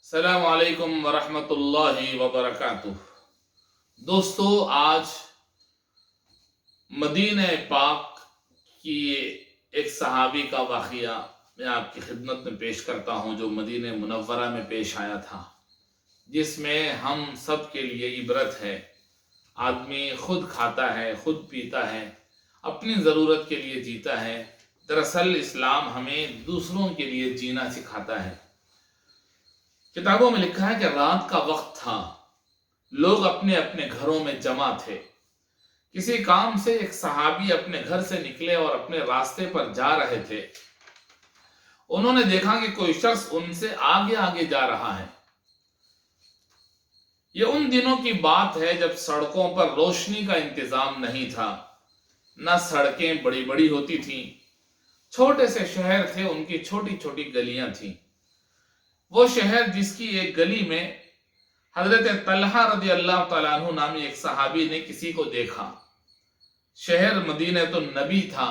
अस्सलाम वालेकुम वरहमतुल्लाहि वबरकातुह। दोस्तों, आज मदीने पाक की एक सहाबी का वाक़िया मैं आपकी खिदमत में पेश करता हूँ, जो मदीने मुनव्वरा में पेश आया था, जिसमें हम सब के लिए इबरत है। आदमी खुद खाता है, खुद पीता है, अपनी ज़रूरत के लिए जीता है। दरअसल इस्लाम हमें दूसरों के लिए जीना सिखाता है। किताबों में लिखा है कि रात का वक्त था, लोग अपने अपने घरों में जमा थे। किसी काम से एक सहाबी अपने घर से निकले और अपने रास्ते पर जा रहे थे। उन्होंने देखा कि कोई शख्स उनसे आगे आगे जा रहा है। ये उन दिनों की बात है जब सड़कों पर रोशनी का इंतजाम नहीं था, न सड़कें बड़ी बड़ी होती थीं। छोटे से शहर थे, उनकी छोटी छोटी गलियां थीं। वो शहर जिसकी एक गली में हजरत तलहा रदी अल्लाह तआला अन्हु नामी एक सहाबी ने किसी को देखा। शहर मदीने तो नबी था।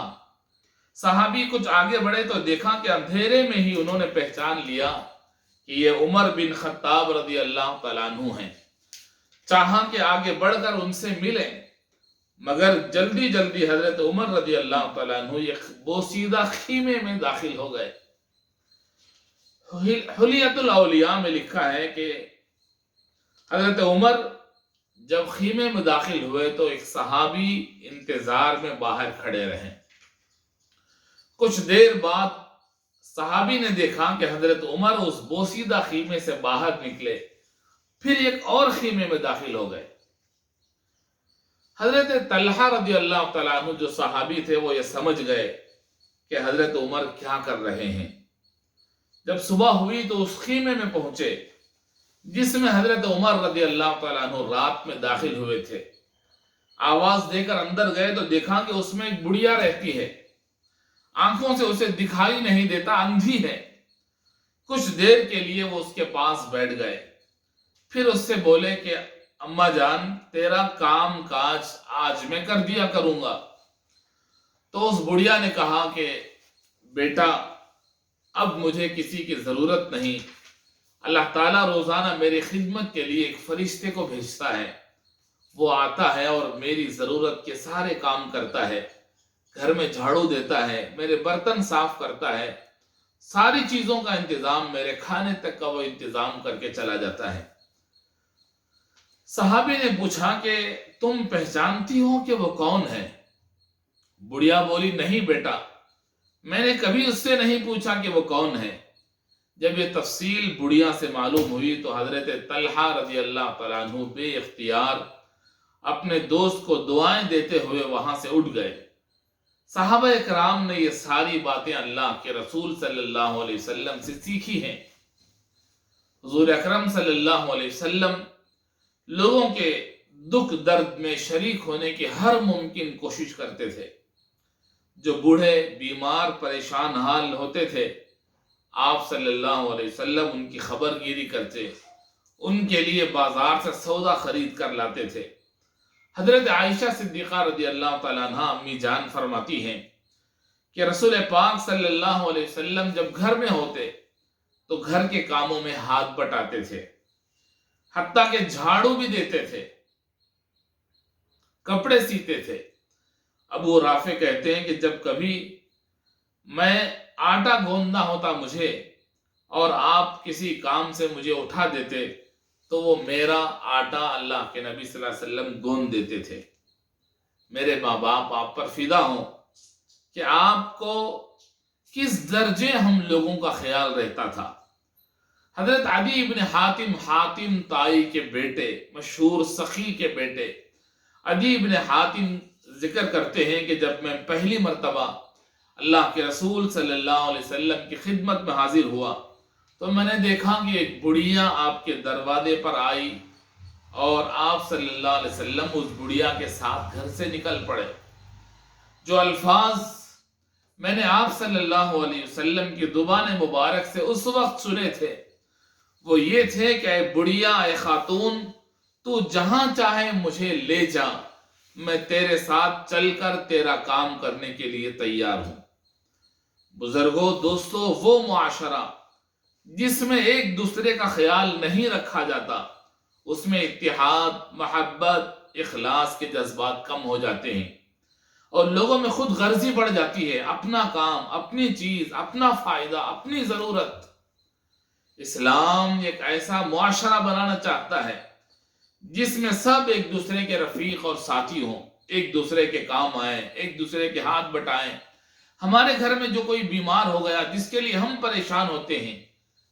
सहाबी कुछ आगे बढ़े तो देखा कि अंधेरे में ही उन्होंने पहचान लिया कि ये उमर बिन खत्ताब रदी अल्लाह तआला अन्हु हैं। चाहा कि आगे बढ़कर उनसे मिले, मगर जल्दी जल्दी हजरत उमर रदी अल्लाह तआला अन्हु एक बोसीदा खीमे में दाखिल हो गए। हुलियतुल औलिया में लिखा है कि हजरत उमर जब खीमे में दाखिल हुए तो एक सहाबी इंतजार में बाहर खड़े रहे। कुछ देर बाद सहाबी ने देखा कि हजरत उमर उस बोसीदा खीमे से बाहर निकले, फिर एक और खीमे में दाखिल हो गए। हजरत तलहा रदी अल्लाह तआला अन्हु जो सहाबी थे, वो ये समझ गए कि हजरत उमर क्या कर रहे हैं। जब सुबह हुई तो उस खीमे में पहुंचे जिसमें हजरत उमर रदी अल्लाह तआला अन्हु रात में दाखिल हुए थे। आवाज देकर अंदर गए तो देखा कि उसमें एक बुढ़िया रहती है। आंखों से उसे दिखाई नहीं देता, अंधी है। कुछ देर के लिए वो उसके पास बैठ गए, फिर उससे बोले कि अम्मा जान, तेरा काम काज आज मैं कर दिया करूंगा। तो उस बुढ़िया ने कहा कि बेटा, अब मुझे किसी की जरूरत नहीं। अल्लाह ताला रोजाना मेरी खिदमत के लिए एक फरिश्ते को भेजता है। वो आता है और मेरी जरूरत के सारे काम करता है, घर में झाड़ू देता है, मेरे बर्तन साफ करता है, सारी चीजों का इंतजाम, मेरे खाने तक का वो इंतजाम करके चला जाता है। सहाबी ने पूछा कि तुम पहचानती हो कि वो कौन है? बुढ़िया बोली, नहीं बेटा, मैंने कभी उससे नहीं पूछा कि वो कौन है। जब ये तफसील बुढ़िया से मालूम हुई तो हजरत तलहा रजी अल्लाह तआला अन्हु बेइख्तियार अपने दोस्त को दुआएं देते हुए वहां से उठ गए। सहाबा इकराम ने ये सारी बातें अल्लाह के रसूल सल्लल्लाहु अलैहि वसल्लम से सीखी हैं। हुजूर अकरम सल्लल्लाहु अलैहि वसल्लम लोगों के दुख दर्द में शरीक होने की हर मुमकिन कोशिश करते थे। जो बूढ़े, बीमार, परेशान हाल होते थे, आप सल्लल्लाहु अलैहि वसल्लम उनकी खबरगिरी करते, उनके लिए बाजार से सौदा खरीद कर लाते थे। हजरत आयशा सिद्दीक़ा रदी अल्लाह तआला अन्हा अम्मी जान फरमाती हैं कि रसूल पाक सल्लल्लाहु अलैहि वसल्लम जब घर में होते तो घर के कामों में हाथ बटाते थे, हत्ता के झाड़ू भी देते थे, कपड़े सीते थे। अबू राफे कहते हैं कि जब कभी मैं आटा गूंदना होता मुझे और आप किसी काम से मुझे उठा देते तो वो मेरा आटा अल्लाह के नबी सल्लल्लाहु अलैहि वसल्लम गूंद देते थे। मेरे माँ बाप आप पर फिदा हों कि आपको किस दर्जे हम लोगों का ख्याल रहता था। हजरत अदी इब्न हातिम ताई के बेटे, मशहूर सखी के बेटे अदी इब्न हातिम जिक्र करते हैं कि जब मैं पहली मर्तबा अल्लाह के रसूल सल्लल्लाहु अलैहि वसल्लम की खिदमत में हाजिर हुआ तो मैंने देखा कि एक बुढ़िया आपके दरवाजे पर आई और आप सल्लल्लाहु अलैहि वसल्लम उस बुढ़िया के साथ घर से निकल पड़े। जो अल्फाज मैंने आप सल्लल्लाहु अलैहि वसल्लम की जुबान मुबारक से उस वक्त सुने थे वो ये थे कि ऐ बुढ़िया, ऐ खातून, तू जहां चाहे मुझे ले जा, मैं तेरे साथ चलकर तेरा काम करने के लिए तैयार हूं। बुजुर्गों, दोस्तों, वो मुआशरा جس میں ایک دوسرے کا خیال نہیں رکھا جاتا، اس میں اتحاد، محبت، اخلاص کے جذبات کم ہو جاتے ہیں اور لوگوں میں خود غرضی بڑھ جاتی ہے، اپنا کام، اپنی چیز، اپنا فائدہ، اپنی ضرورت۔ اسلام ایک ایسا معاشرہ بنانا چاہتا ہے جس میں سب ایک دوسرے کے رفیق اور ساتھی ہوں، ایک دوسرے کے کام آئیں، ایک دوسرے کے ہاتھ بٹائیں۔ ہمارے گھر میں جو کوئی بیمار ہو گیا جس کے لیے ہم پریشان ہوتے ہیں،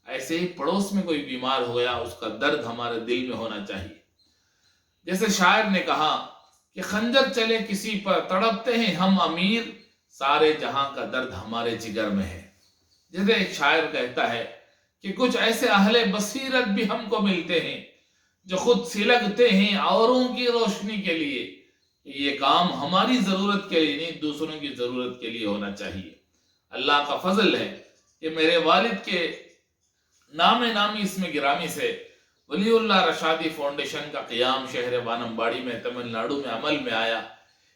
ایسے ہی پڑوس میں کوئی بیمار ہو گیا اس کا درد ہمارے دل میں ہونا چاہیے۔ جیسے شاعر نے کہا کہ خنجر چلے کسی پر تڑپتے ہیں ہم امیر، سارے جہاں کا درد ہمارے جگر میں ہے۔ جیسے ایک شاعر کہتا ہے کہ کچھ ایسے اہل بصیرت بھی ہم کو ملتے ہیں جو خود سلگتے ہیں اوروں کی روشنی کے لیے۔ یہ کام ہماری ضرورت کے لیے نہیں، دوسروں کی ضرورت کے لیے ہونا چاہیے۔ اللہ کا فضل ہے کہ میرے والد کے نام نامی اسم گرامی سے ولی اللہ رشادی فاؤنڈیشن کا قیام شہر وانمباڑی میں تمل ناڈو میں عمل میں آیا۔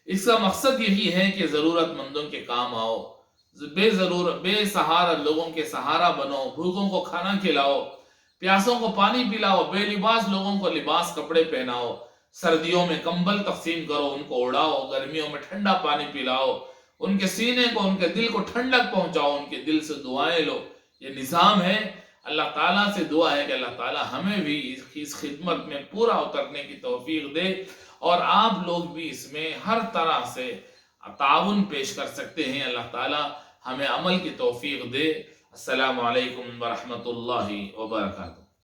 اس کا مقصد یہی ہے کہ ضرورت مندوں کے کام آؤ، بے سہارا لوگوں کے سہارا بنو، بھوکوں کو کھانا کھلاؤ، پیاسوں کو پانی پلاؤ، بے لباس لوگوں کو لباس کپڑے پہناؤ، سردیوں میں کمبل تقسیم کرو، ان کو اڑاؤ، گرمیوں میں ٹھنڈا پانی پلاؤ، ان کے سینے کو، ان کے دل کو ٹھنڈک پہنچاؤ، ان کے دل سے دعائیں لو۔ یہ نظام ہے۔ اللہ تعالیٰ سے دعا ہے کہ اللہ تعالیٰ ہمیں بھی اس خدمت میں پورا اترنے کی توفیق دے، اور آپ لوگ بھی اس میں ہر طرح سے تعاون پیش کر سکتے ہیں۔ اللہ تعالیٰ ہمیں عمل کی توفیق دے۔ السلام علیکم ورحمۃ اللہ وبرکاتہ۔